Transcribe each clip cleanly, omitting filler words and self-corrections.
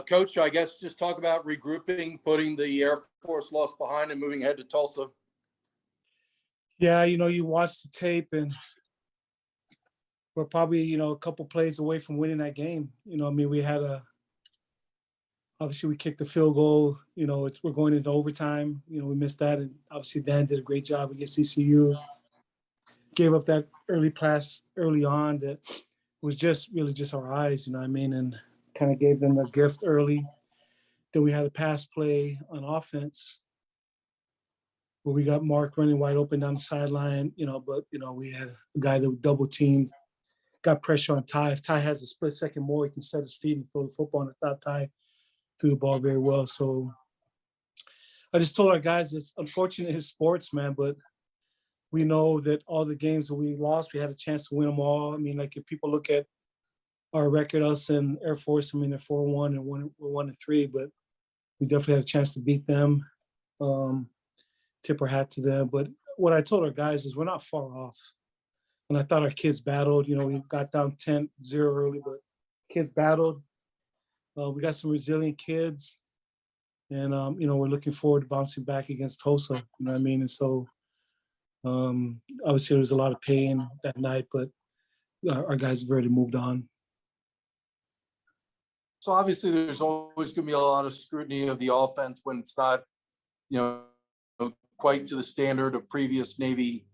Coach, I guess just talk about regrouping, putting the Air Force loss behind and moving ahead to Tulsa. Yeah, you watch the tape and we're probably, a couple plays away from winning that game. I mean, obviously we kicked the field goal, we're going into overtime. We missed that. And obviously Dan did a great job against ECU. Gave up that early pass early on that was just really just our eyes, you know what I mean? And kind of gave them a gift early. Then we had a pass play on offense where we got Mark running wide open down the sideline, but we had a guy that double teamed, got pressure on Ty. If Ty has a split second more, he can set his feet and throw the football. And I thought Ty threw the ball very well. So I just told our guys it's unfortunate in sports, man, but we know that all the games that we lost, we had a chance to win them all. I mean, like if people look at our record, us and Air Force, I mean, they're 4-1 and we're 1-3, but we definitely had a chance to beat them. Tip our hat to them. But what I told our guys is we're not far off. And I thought our kids battled. We got down 10-0 early, but kids battled. We got some resilient kids. And, we're looking forward to bouncing back against Tulsa. You know what I mean? And so, obviously, there was a lot of pain that night, but our guys have already moved on. So obviously there's always going to be a lot of scrutiny of the offense when it's not, quite to the standard of previous Navy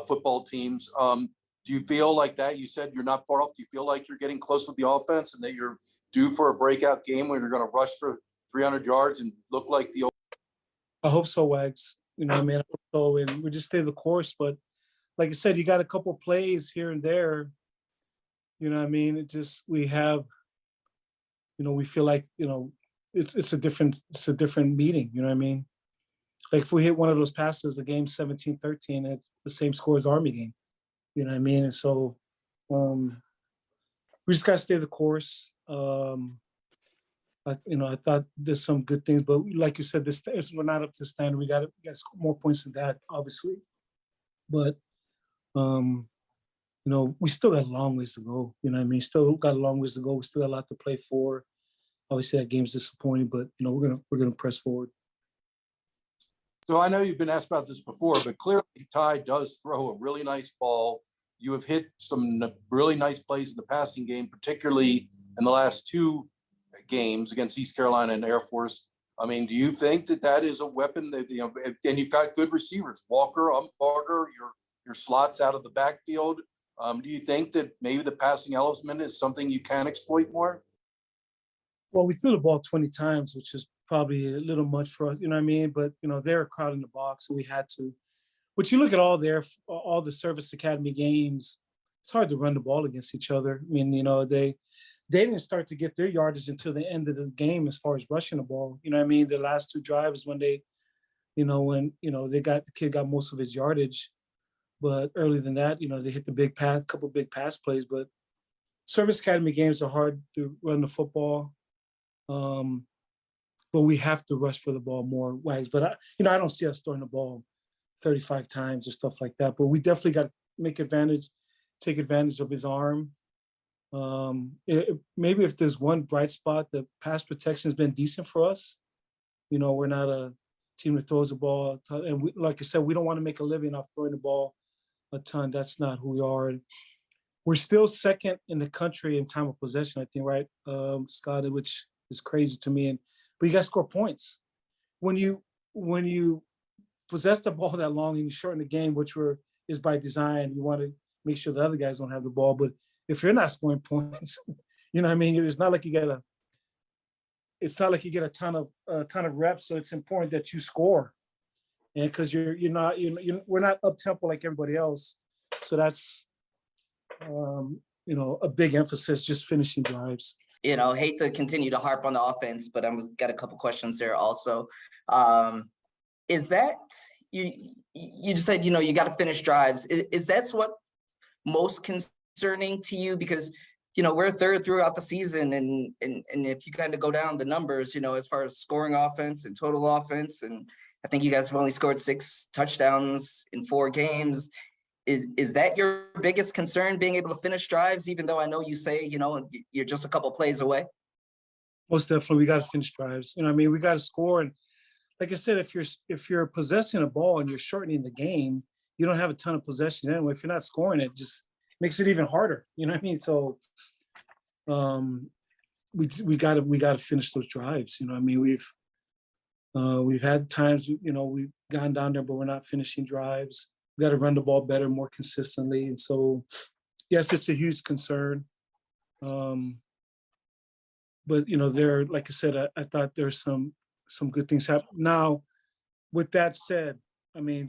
football teams. Do you feel like that? You said you're not far off. Do you feel like you're getting close with the offense and that you're due for a breakout game when you're going to rush for 300 yards and look like the old? I hope so, Wags. I mean, I hope so. And we just stay the course. But like I said, you got a couple plays here and there. You know what I mean? It just, we have, we feel like, it's a different meeting. You know what I mean? Like if we hit one of those passes, the game 17-13, it's the same score as Army game. You know what I mean? And so we just got to stay the course. I thought there's some good things, but like you said, we're not up to the standard. We got to score more points than that, obviously. But, we still got a long ways to go. You know what I mean? Still got a long ways to go. We still got a lot to play for. Obviously, that game's disappointing, but, we're gonna press forward. So I know you've been asked about this before, but clearly Ty does throw a really nice ball. You have hit some really nice plays in the passing game, particularly in the last two games against East Carolina and Air Force. I mean, do you think that is a weapon that, and you've got good receivers, Walker, Barger, your slots out of the backfield. Do you think that maybe the passing element is something you can exploit more? Well, we threw the ball 20 times, which is probably a little much for us, you know what I mean? But, they're crowding the box, so we had to. But you look at all the Service Academy games, it's hard to run the ball against each other. I mean, they didn't start to get their yardage until the end of the game as far as rushing the ball. You know what I mean? The last two drives when the kid got most of his yardage. But earlier than that, they hit the couple big pass plays. But Service Academy games are hard to run the football. But we have to rush for the ball more, Wags. But I don't see us throwing the ball 35 times or stuff like that. But we definitely got to take advantage of his arm. Maybe if there's one bright spot, the pass protection has been decent for us. We're not a team that throws the ball, and like I said, we don't want to make a living off throwing the ball a ton. That's not who we are. We're still second in the country in time of possession, I think, right, Scott, which is crazy to me. But you got to score points. When you possess the ball that long and you shorten the game, which is by design, you want to make sure the other guys don't have the ball. But if you're not scoring points, you know what I mean? It's not like you get a ton of reps. So it's important that you score, and because we're not up tempo like everybody else. So that's a big emphasis, just finishing drives. Hate to continue to harp on the offense, but I've got a couple questions there also. Is that you just said, you got to finish drives. Is that what most concerning to you? Because, we're third throughout the season, and if you kind of go down the numbers, as far as scoring offense and total offense, and I think you guys have only scored 6 touchdowns in 4 games. Is that your biggest concern, being able to finish drives, even though I know you say, you're just a couple plays away? Most definitely, we got to finish drives. You know, what I mean, we got to score. And like I said, if you're possessing a ball and you're shortening the game, you don't have a ton of possession anyway. If you're not scoring, it just makes it even harder. You know what I mean? So we got to finish those drives. You know, what I mean, we've had times, you know, we've gone down there, but we're not finishing drives. We got to run the ball better, more consistently. And so, yes, it's a huge concern. But you know, like I said, I thought there's some good things happen. Now, with that said, I mean,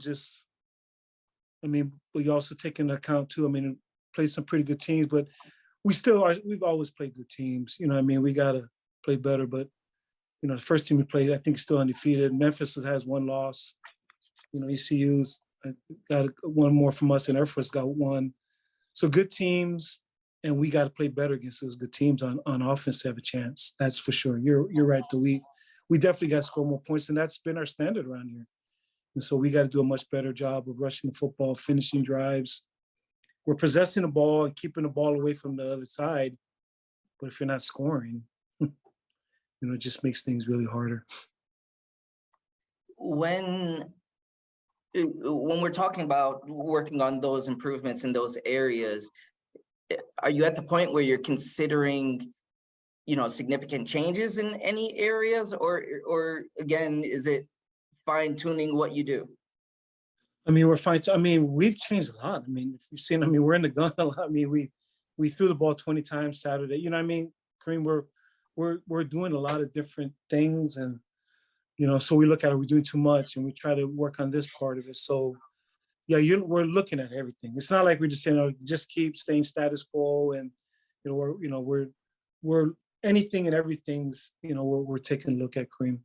but you also take into account too. I mean, played some pretty good teams, but we've always played good teams. You know what I mean? We gotta play better, but you know, the first team we played, I think, still undefeated. Memphis has one loss. You know, ECU's got one more from us, and Air Force got one. So good teams, and we got to play better against those good teams on offense to have a chance. That's for sure. You're right. We definitely got to score more points, and that's been our standard around here. And so we got to do a much better job of rushing the football, finishing drives. We're possessing the ball and keeping the ball away from the other side. But if you're not scoring, you know, it just makes things really harder. When we're talking about working on those improvements in those areas, are you at the point where you're considering, you know, significant changes in any areas, or again, is it fine tuning what you do? I mean, we're fine. I mean, we've changed a lot. I mean, if you've seen, I mean, we're in the gun a lot. I mean, we threw the ball 20 times Saturday. You know what I mean? Kareem, we're doing a lot of different things, and you know, so we look at it, we're doing too much, and we try to work on this part of it. So yeah, we're looking at everything. It's not like we're just saying, oh, just keep staying status quo, and you know, we're anything and everything's, you know, we're taking a look at, Kareem.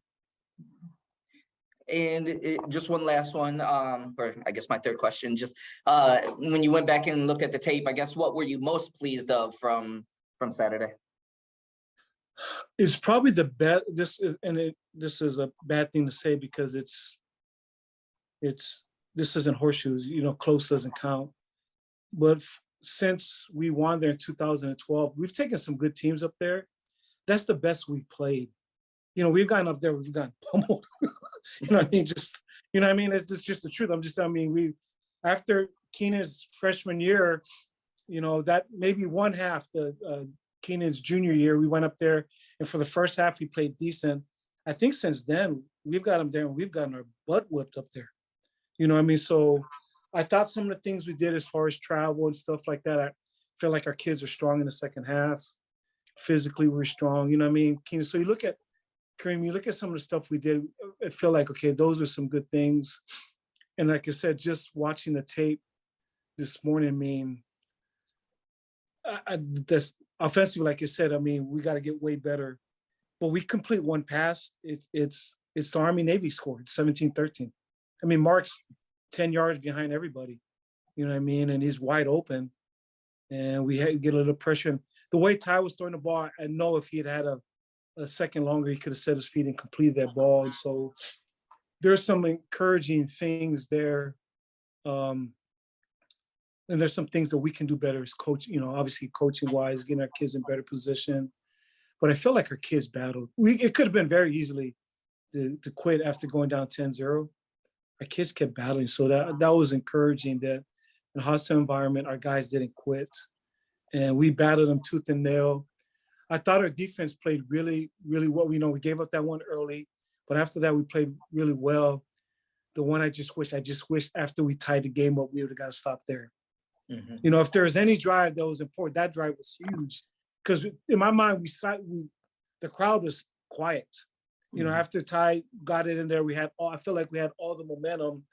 And just one last one, or I guess my third question, just when you went back and looked at the tape, I guess what were you most pleased of from Saturday? It's probably the best. This is a bad thing to say because this isn't horseshoes. You know, close doesn't count. But since we won there in 2012, we've taken some good teams up there. That's the best we played. You know, we've gotten up there, we've gotten pummeled. You know what I mean? You know what I mean? It's just the truth. I mean, after Keenan's freshman year, you know, that maybe one half, Keenan's junior year, we went up there, and for the first half, we played decent. I think since then, we've got them there, and we've gotten our butt whipped up there. You know what I mean? So I thought some of the things we did as far as travel and stuff like that, I feel like our kids are strong in the second half. Physically, we're strong. You know what I mean, Keenan? So you look at, Kareem, you look at some of the stuff we did, I feel like, okay, those are some good things. And like I said, just watching the tape this morning, I mean, that's offensively, like I said, I mean, we got to get way better. But we complete one pass, it's the Army-Navy score, 17-13. I mean, Mark's 10 yards behind everybody, you know what I mean? And he's wide open. And we had to get a little pressure. The way Ty was throwing the ball, I know if he had had a second longer, he could have set his feet and completed that ball. And so there's some encouraging things there. And there's some things that we can do better as coach, you know, obviously coaching wise, getting our kids in better position. But I feel like our kids battled. It could have been very easily to quit after going down 10-0. Our kids kept battling. So that was encouraging that in a hostile environment, our guys didn't quit. And we battled them tooth and nail. I thought our defense played really, really well. You know, we gave up that one early, but after that, we played really well. The one I just wish after we tied the game up, we would have got to stop there. Mm-hmm. You know, if there was any drive that was important, that drive was huge. Because in my mind, the crowd was quiet. You know, after Ty got it in there, I feel like we had all the momentum.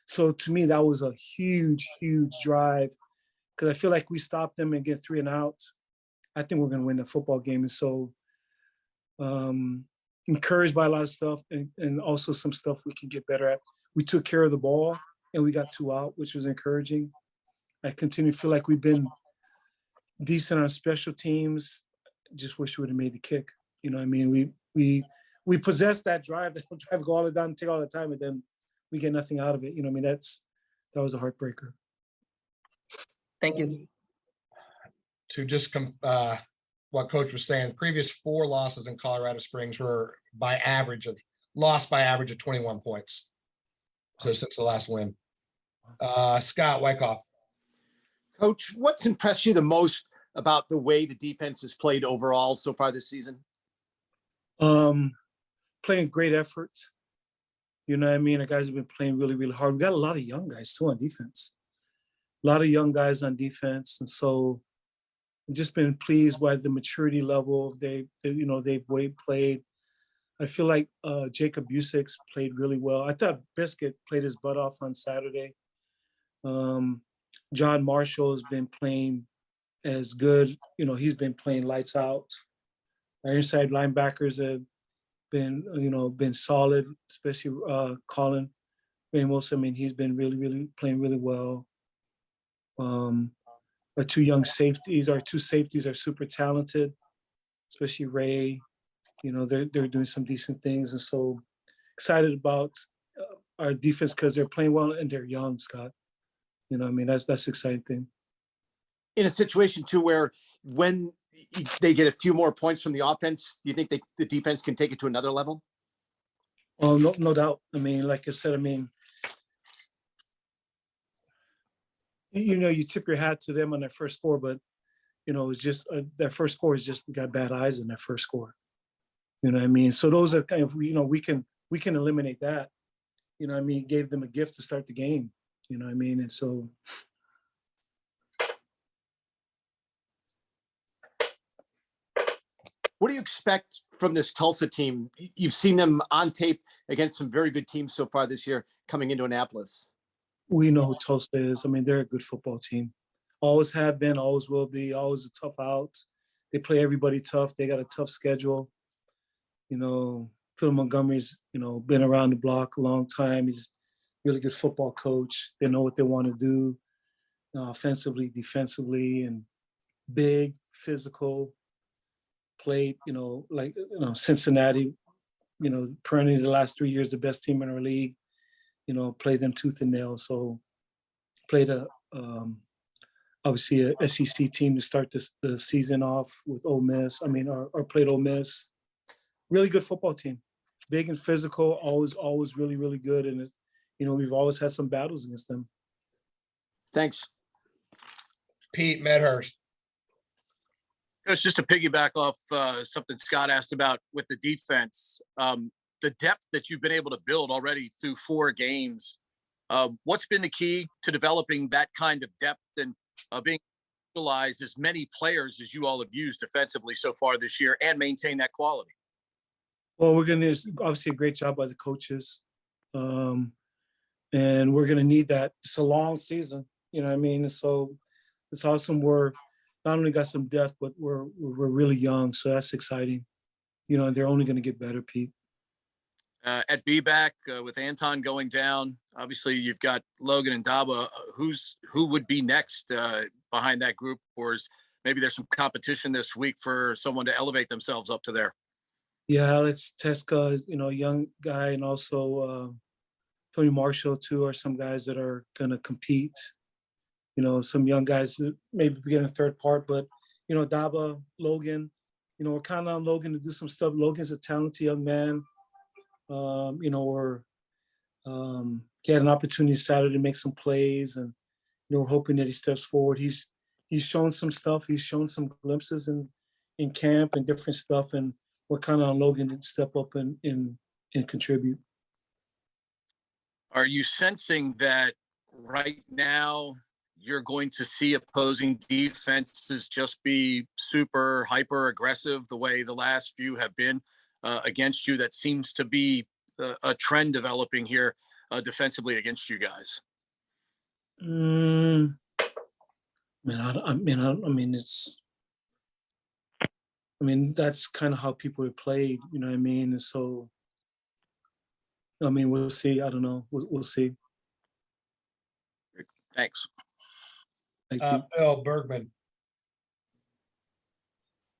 So to me, that was a huge, huge drive. Because I feel like we stopped them and get 3 and outs. I think we're going to win the football game. And so encouraged by a lot of stuff and also some stuff we can get better at. We took care of the ball and we got 2 out, which was encouraging. I continue to feel like we've been decent on special teams. Just wish we would have made the kick. You know what I mean? We possess that drive, that drive, go all the time, take all the time, and then we get nothing out of it. You know what I mean? That was a heartbreaker. Thank you. To just what Coach was saying. Previous 4 losses in Colorado Springs were lost by average of 21 points. So since the last win. Scott Wyckoff. Coach, what's impressed you the most about the way the defense has played overall so far this season? Playing great effort. You know what I mean? The guys have been playing really, really hard. We got a lot of young guys too on defense. A lot of young guys on defense. And so I've just been pleased by the maturity level they've played. I feel like Jacob Busick's played really well. I thought Biscuit played his butt off on Saturday. John Marshall has been playing as good. You know, he's been playing lights out. Our inside linebackers have been solid, especially Colin Ramos. I mean, he's been really, really playing really well. Our two safeties are super talented, especially Ray. You know, they're doing some decent things. And so excited about our defense because they're playing well and they're young, Scott. You know, I mean, that's the exciting thing. In a situation too, where when they get a few more points from the offense, do you think the defense can take it to another level? Oh, no doubt. I mean, like I said, I mean, you know, you tip your hat to them on their first score, but, you know, it's just their first score is just, we got bad eyes in their first score. You know what I mean? So those are kind of, you know, we can eliminate that. You know what I mean? Gave them a gift to start the game. You know what I mean? And so. What do you expect from this Tulsa team? You've seen them on tape against some very good teams so far this year coming into Annapolis. We know who Tulsa is. I mean, they're a good football team. Always have been, always will be, always a tough out. They play everybody tough. They got a tough schedule. You know, Phil Montgomery's, you know, been around the block a long time. He's a really good football coach. They know what they want to do offensively, defensively, and big, physical. Played, you know, like, you know, Cincinnati, you know, perennially the last 3 years, the best team in our league, you know, played them tooth and nail. So played obviously a SEC team to start the season off with Ole Miss. I mean, or played Ole Miss. Really good football team, big and physical, always really, really good. And, you know, we've always had some battles against them. Thanks. Pete Medhurst. Coach, just to piggyback off something Scott asked about with the defense, the depth that you've been able to build already through 4 games, what's been the key to developing that kind of depth and being able to utilize as many players as you all have used defensively so far this year and maintain that quality? Well, we're going to obviously a great job by the coaches. And we're going to need that. It's a long season, you know what I mean? So it's awesome. We're not only got some depth, but we're really young. So that's exciting. You know, and they're only going to get better, Pete. At B-back with Anton going down, obviously you've got Logan and Daba. Who would be next behind that group? Or maybe there's some competition this week for someone to elevate themselves up to there? Yeah, Alex Teska is, you know, a young guy, and also Tony Marshall too are some guys that are going to compete. You know, some young guys that maybe getting a third part, but, you know, Daba, Logan, you know, we're counting on Logan to do some stuff. Logan's a talented young man. You know, he had an opportunity Saturday to make some plays, and, you know, we're hoping that he steps forward. He's shown some stuff. He's shown some glimpses in camp and different stuff, and we're counting on Logan to step up and contribute. Are you sensing that right now you're going to see opposing defenses just be super hyper aggressive the way the last few have been against you? That seems to be a trend developing here defensively against you guys. I mean, that's kind of how people have played, you know what I mean? And so, I mean, we'll see. I don't know. We'll see. Thanks. Thank you. Bill Bergman.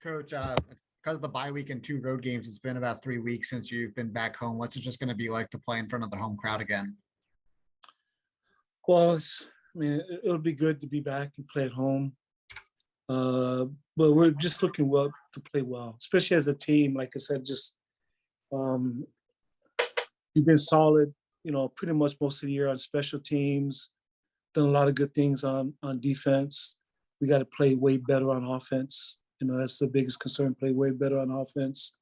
Coach, because of the bye week and 2 road games, it's been about 3 weeks since you've been back home. What's it just going to be like to play in front of the home crowd again? Well, it'll be good to be back and play at home. But we're just looking well to play well, especially as a team. Like I said, just we've been solid, pretty much most of the year on special teams. Done a lot of good things on defense. We got to play way better on offense. That's the biggest concern. Play way better on offense.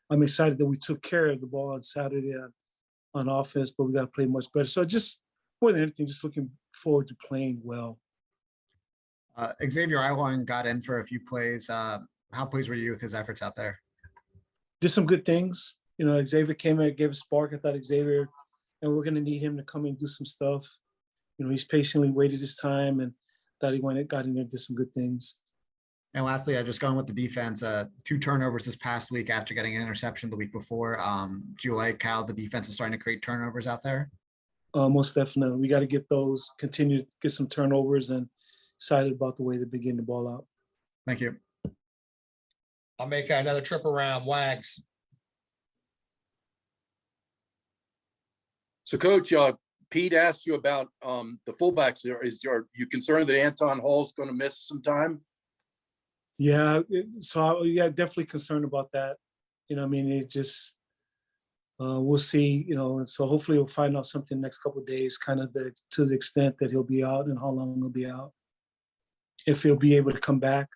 I'm excited that we took care of the ball on Saturday on offense, but we got to play much better. So just more than anything, just looking forward to playing well. Xavier Iwan got in for a few plays. How pleased were you with his efforts out there? Did some good things. Xavier came in, gave a spark. I thought Xavier, and we're going to need him to come and do some stuff. He's patiently waited his time and thought he got in there and did some good things. And lastly, I just going with the defense, 2 turnovers this past week after getting an interception the week before. Do you like how the defense is starting to create turnovers out there? Most definitely. We got to get those, continue to get some turnovers, and excited about the way they begin the ball out. Thank you. I'll make another trip around. Wags. So Coach, Pete asked you about the fullbacks. Are you concerned that Anton Hall's going to miss some time? Yeah, definitely concerned about that. It just we'll see. And so hopefully we'll find out something next couple of days, kind of to the extent that he'll be out and how long he'll be out. If he'll be able to come back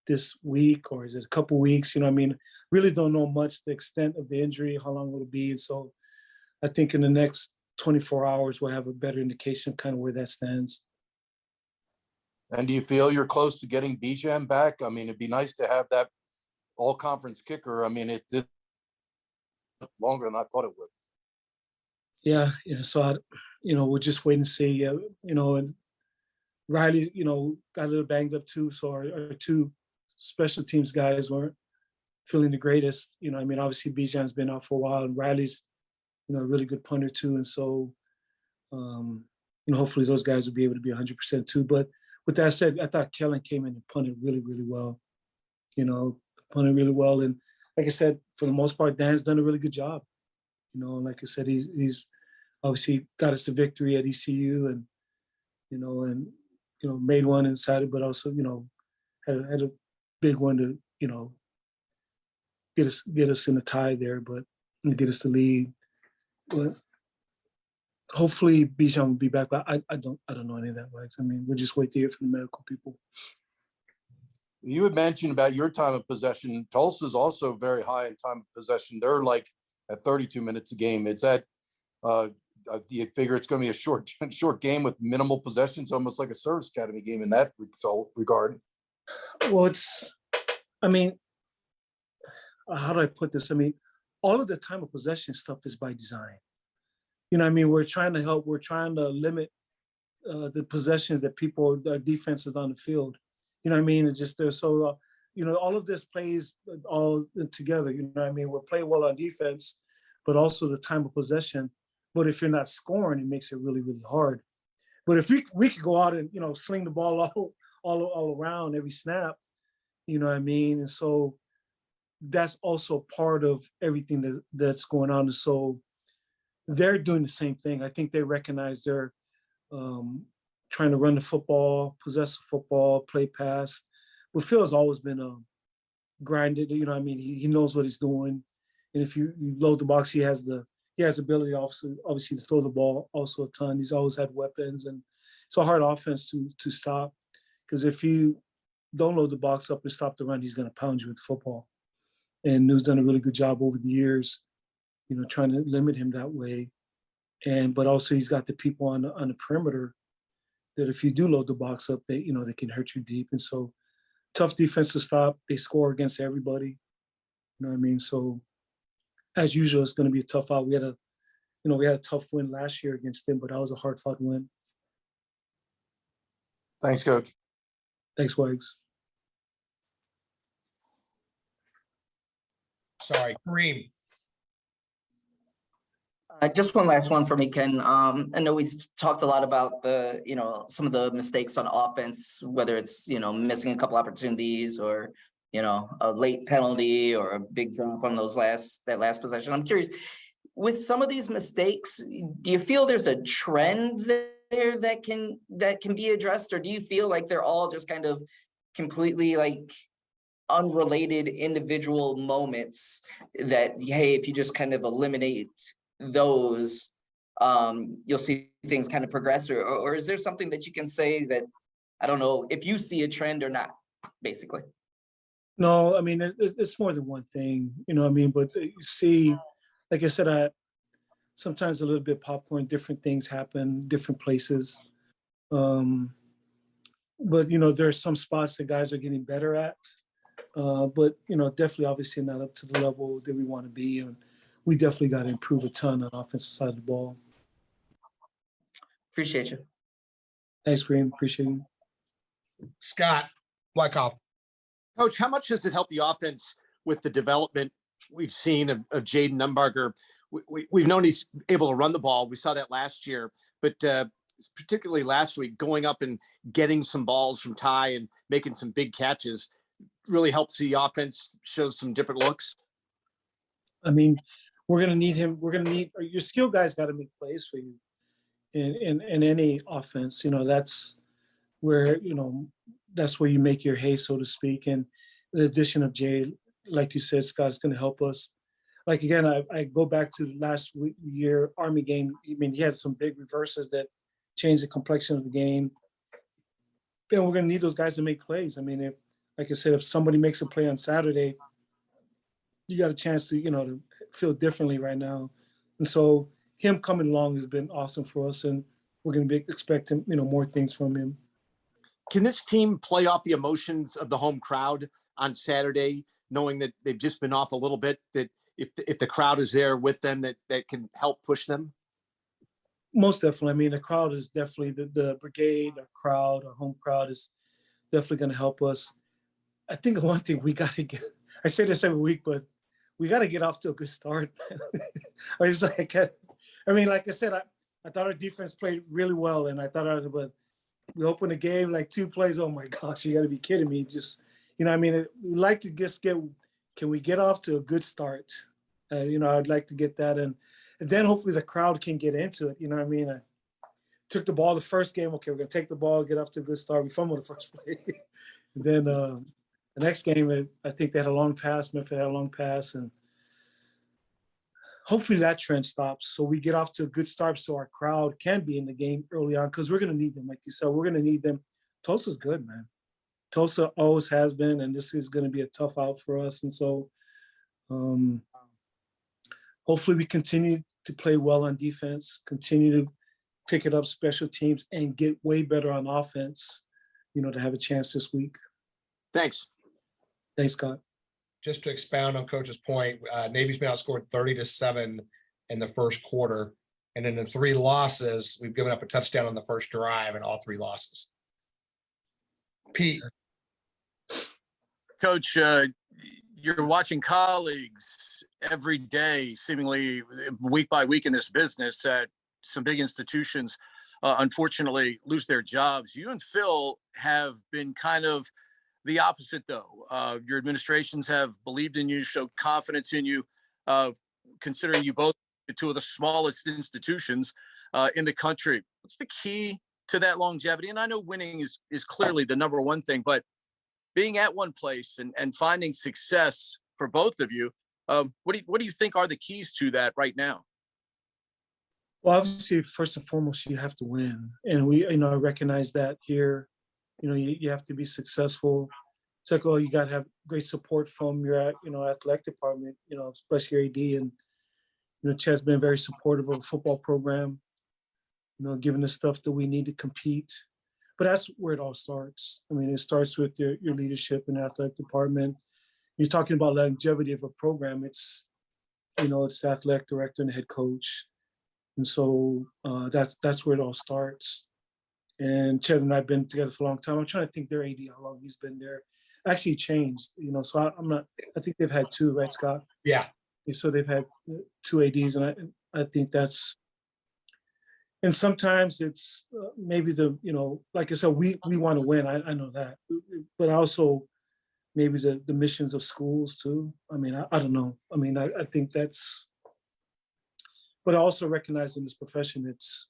this week or is it a couple weeks? Really don't know much the extent of the injury, how long it'll be. And so I think in the next 24 hours, we'll have a better indication of kind of where that stands. And do you feel you're close to getting Bijan back? It'd be nice to have that all-conference kicker. It did longer than I thought it would. Yeah, so we'll just wait and see. And Riley, got a little banged up too. So our 2 special teams guys weren't feeling the greatest. Obviously Bijan's been out for a while, and Riley's a really good punter too. And so, hopefully those guys will be able to be 100% too. But with that said, I thought Kellen came in and punted really, really well. Punted really well. And like I said, for the most part, Dan's done a really good job. Like I said, he's obviously got us the victory at ECU and made one inside, but also, had a big one to, get us in a tie there, but get us the lead. But hopefully Bijan will be back, but I don't know any of that, right? We'll just wait to hear from the medical people. You had mentioned about your time of possession. Tulsa's also very high in time of possession. They're like at 32 minutes a game. Is that you figure it's going to be a short game with minimal possessions, almost like a service academy game in that regard? Well, how do I put this? All of the time of possession stuff is by design. We're trying to help. We're trying to limit the possessions that our defenses on the field. It's just they're so, all of this plays all together. We're playing well on defense, but also the time of possession. But if you're not scoring, it makes it really, really hard. But if we could go out and, sling the ball all around every snap, And so that's also part of everything that's going on. And so they're doing the same thing. I think they recognize they're trying to run the football, possess the football, play pass. But Phil's always been grinded. He knows what he's doing. And if you load the box, he has the ability obviously to throw the ball also a ton. He's always had weapons, and it's a hard offense to stop, because if you don't load the box up and stop the run, he's going to pound you with the football. And New's done a really good job over the years, trying to limit him that way. But also he's got the people on the perimeter that if you do load the box up, they can hurt you deep. And so tough defense to stop. They score against everybody. So as usual, it's going to be a tough out. We had a tough win last year against them, but that was a hard fought win. Thanks, Coach. Thanks, Wags. Sorry, Kareem. Just one last one for me, Ken. I know we've talked a lot about some of the mistakes on offense, whether it's, missing a couple opportunities or, a late penalty or a big drop on that last possession. I'm curious, with some of these mistakes, do you feel there's a trend there that can be addressed, or do you feel like they're all just kind of completely like unrelated individual moments that, hey, if you just kind of eliminate those, you'll see things kind of progress, or is there something that you can say that, I don't know if you see a trend or not, basically? No, I mean, it's more than one thing, you know what I mean? But you see, like I said, sometimes a little bit popcorn, different things happen, different places. But, you know, there are some spots that guys are getting better at. But, you know, definitely obviously not up to the level that we want to be. And we definitely got to improve a ton on the offensive side of the ball. Appreciate you. Thanks, Green. Appreciate you. Scott Wyckoff. Coach, how much does it help the offense with the development we've seen of Jaden Numbarger? We've known he's able to run the ball. We saw that last year, but particularly last week, going up and getting some balls from Ty and making some big catches really helps the offense show some different looks. I mean, we're going to need him. We're going to need your skill guys got to make plays for you in any offense. You know, that's where, you know, that's where you make your hay, so to speak. And the addition of Jay, like you said, Scott's going to help us. Like, again, I go back to last year Army game. I mean, he had some big reverses that changed the complexion of the game. And we're going to need those guys to make plays. I mean, if, like I said, if somebody makes a play on Saturday, you got a chance to, you know, to feel differently right now. And so him coming along has been awesome for us, and we're going to be expecting, you know, more things from him. Can this team play off the emotions of the home crowd on Saturday, knowing that they've just been off a little bit, that if the crowd is there with them, that can help push them? Most definitely. I mean, the crowd is definitely the brigade, our crowd, our home crowd is definitely going to help us. I think one thing we got to get, I say this every week, but we got to get off to a good start. I was like, I mean, like I said, I thought our defense played really well, and I thought, but we opened the game like 2 plays. Oh my gosh, you got to be kidding me! Just, you know, I mean, we like to just get. Can we get off to a good start? You know, I'd like to get that, and then hopefully the crowd can get into it. You know what I mean? I took the ball the first game. Okay, we're gonna take the ball, get off to a good start. We fumbled the first play. Then the next game, I think they had a long pass. Memphis had a long pass, and hopefully that trend stops. So we get off to a good start, so our crowd can be in the game early on, because we're gonna need them. Like you said, we're gonna need them. Tulsa's good, man. Tulsa always has been, and this is gonna be a tough out for us. And so hopefully we continue to play well on defense, continue to pick it up special teams, and get way better on offense, you know, to have a chance this week. Thanks. Thanks, Scott. Just to expound on Coach's point, Navy's been outscored 30-7 in the first quarter. And in the 3 losses, we've given up a touchdown on the first drive in all 3 losses. Pete. Coach, you're watching colleagues every day, seemingly week by week in this business at some big institutions, unfortunately lose their jobs. You and Phil have been kind of the opposite, though. Your administrations have believed in you, showed confidence in you, considering you both 2 of the smallest institutions in the country. What's the key to that longevity? And I know winning is clearly the number one thing, but being at one place and finding success for both of you, what do you think are the keys to that right now? Well, obviously, first and foremost, you have to win. And we, you know, I recognize that here. You know, you have to be successful. Second of all, you got to have great support from your, you know, athletic department, you know, especially your AD. And, you know, Chad's been very supportive of the football program, you know, giving the stuff that we need to compete. But that's where it all starts. I mean, it starts with your leadership in the athletic department. You're talking about longevity of a program. It's, you know, it's the athletic director and the head coach. And so that's where it all starts. And Chad and I have been together for a long time. I'm trying to think their AD, how long he's been there. Actually changed, you know, so I'm not, I think they've had 2, right, Scott? Yeah. So they've had 2 ADs, and I think that's, and sometimes it's maybe the, you know, like I said, we want to win. I know that, but also maybe the missions of schools too. I mean, I don't know. I mean, I think that's, but I also recognize in this profession, it's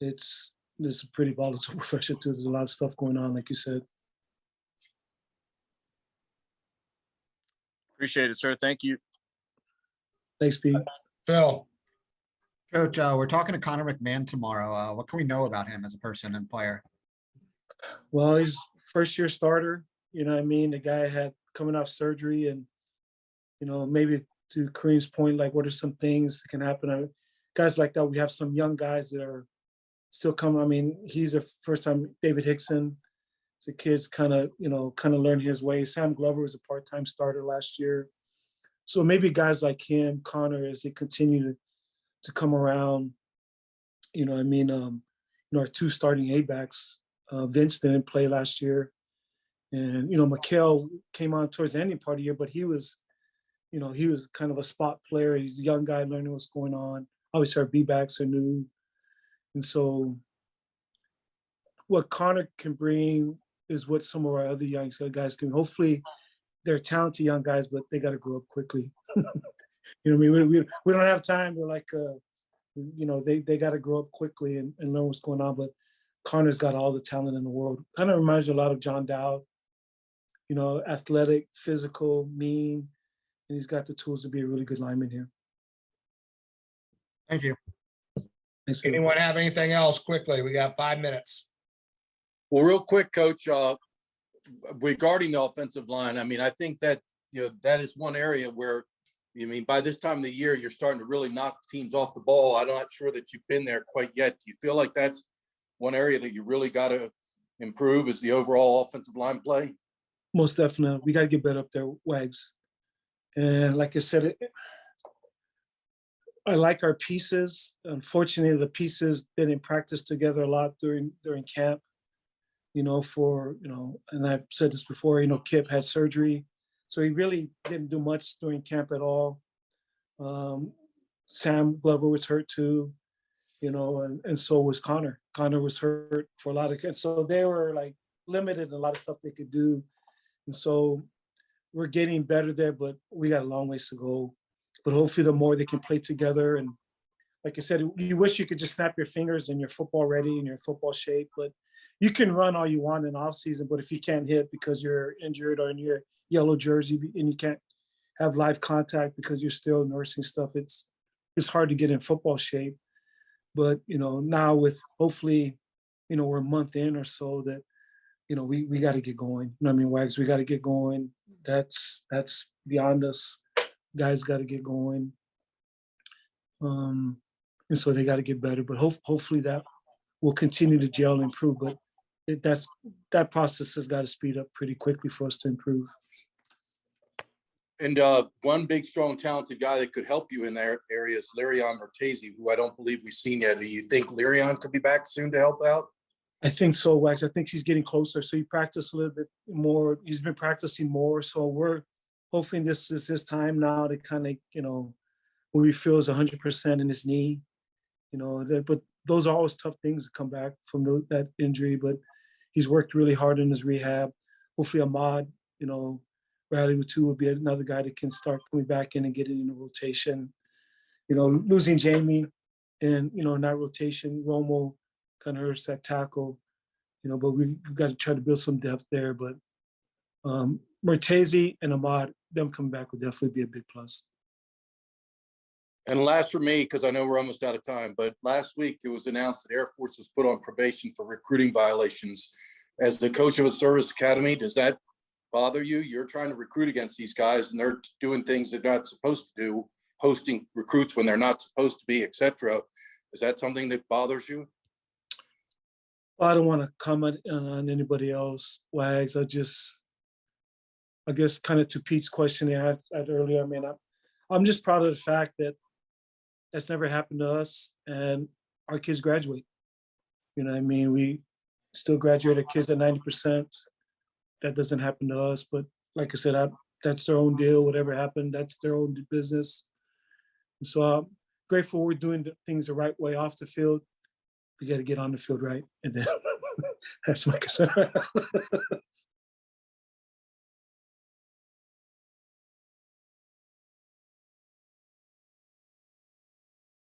a pretty volatile profession too. There's a lot of stuff going on, like you said. Appreciate it, sir. Thank you. Thanks, Pete. Phil, Coach, we're talking to Connor McMahon tomorrow. What can we know about him as a person and player? Well, he's first year starter. You know what I mean? The guy had coming off surgery, and maybe to Kareem's point, like what are some things that can happen? Guys like that, we have some young guys that are still coming. I mean, he's a first time. David Hickson, the kid's kind of learn his way. Sam Glover was a part-time starter last year, so maybe guys like him, Connor, as they continue to come around. Our two starting A-backs, Vince didn't play last year, and Mikhail came on towards the ending part of the year, but he was kind of a spot player. He's a young guy learning what's going on. Obviously, our B-backs are new, and so what Connor can bring is what some of our other young guys can. Hopefully, they're talented young guys, but they got to grow up quickly. We don't have time to they got to grow up quickly and learn what's going on. But Connor's got all the talent in the world. Kind of reminds me a lot of John Dowd. Athletic, physical, mean, and he's got the tools to be a really good lineman here. Thank you. Thanks, Phil. anyone have anything else quickly? We got 5 minutes. Well, real quick, Coach, regarding the offensive line, I mean, I think that, that is one area where, by this time of the year, you're starting to really knock teams off the ball. I'm not sure that you've been there quite yet. Do you feel like that's one area that you really got to improve, is the overall offensive line play? Most definitely. We got to get better up there, Wags. And like I said, I like our pieces. Unfortunately, the pieces didn't practice together a lot during camp. And I've said this before, Kip had surgery, so he really didn't do much during camp at all. Sam Glover was hurt too, and so was Connor. Connor was hurt for a lot of kids. So they were like limited in a lot of stuff they could do. And so we're getting better there, but we got a long ways to go. But hopefully the more they can play together, and like I said, you wish you could just snap your fingers and you're football ready and you're in football shape, but you can run all you want in off season, but if you can't hit because you're injured or in your yellow jersey and you can't have live contact because you're still nursing stuff, it's hard to get in football shape. But, now with hopefully, we're a month in or so that, we got to get going. Wags, we got to get going. That's beyond us. Guys got to get going. And so they got to get better, but hopefully that will continue to gel and improve. But that process has got to speed up pretty quickly for us to improve. And one big, strong, talented guy that could help you in that area is Lirion Martese, who I don't believe we've seen yet. Do you think Lirion could be back soon to help out? I think so, Wax. I think he's getting closer. So he practiced a little bit more. He's been practicing more. So we're hoping this is his time now to kind of, where he feels 100% in his knee. But those are always tough things to come back from that injury. But he's worked really hard in his rehab. Hopefully Ahmad, Bradley Watu would be another guy that can start coming back in and getting in the rotation. Losing Jamie and, in that rotation, Romo kind of hurts that tackle, but we've got to try to build some depth there. But Martese and Ahmad, them coming back would definitely be a big plus. And last for me, because I know we're almost out of time, but last week it was announced that Air Force was put on probation for recruiting violations. As the coach of a service academy, does that bother you? You're trying to recruit against these guys and they're doing things they're not supposed to do, hosting recruits when they're not supposed to be, etc. Is that something that bothers you? Well, I don't want to comment on anybody else, Wags. I guess kind of to Pete's question he had earlier, I'm just proud of the fact that that's never happened to us and our kids graduate. We still graduate our kids at 90%. That doesn't happen to us, but like I said, that's their own deal. Whatever happened, that's their own business. And so I'm grateful we're doing things the right way off the field. We got to get on the field right, and then that's my concern.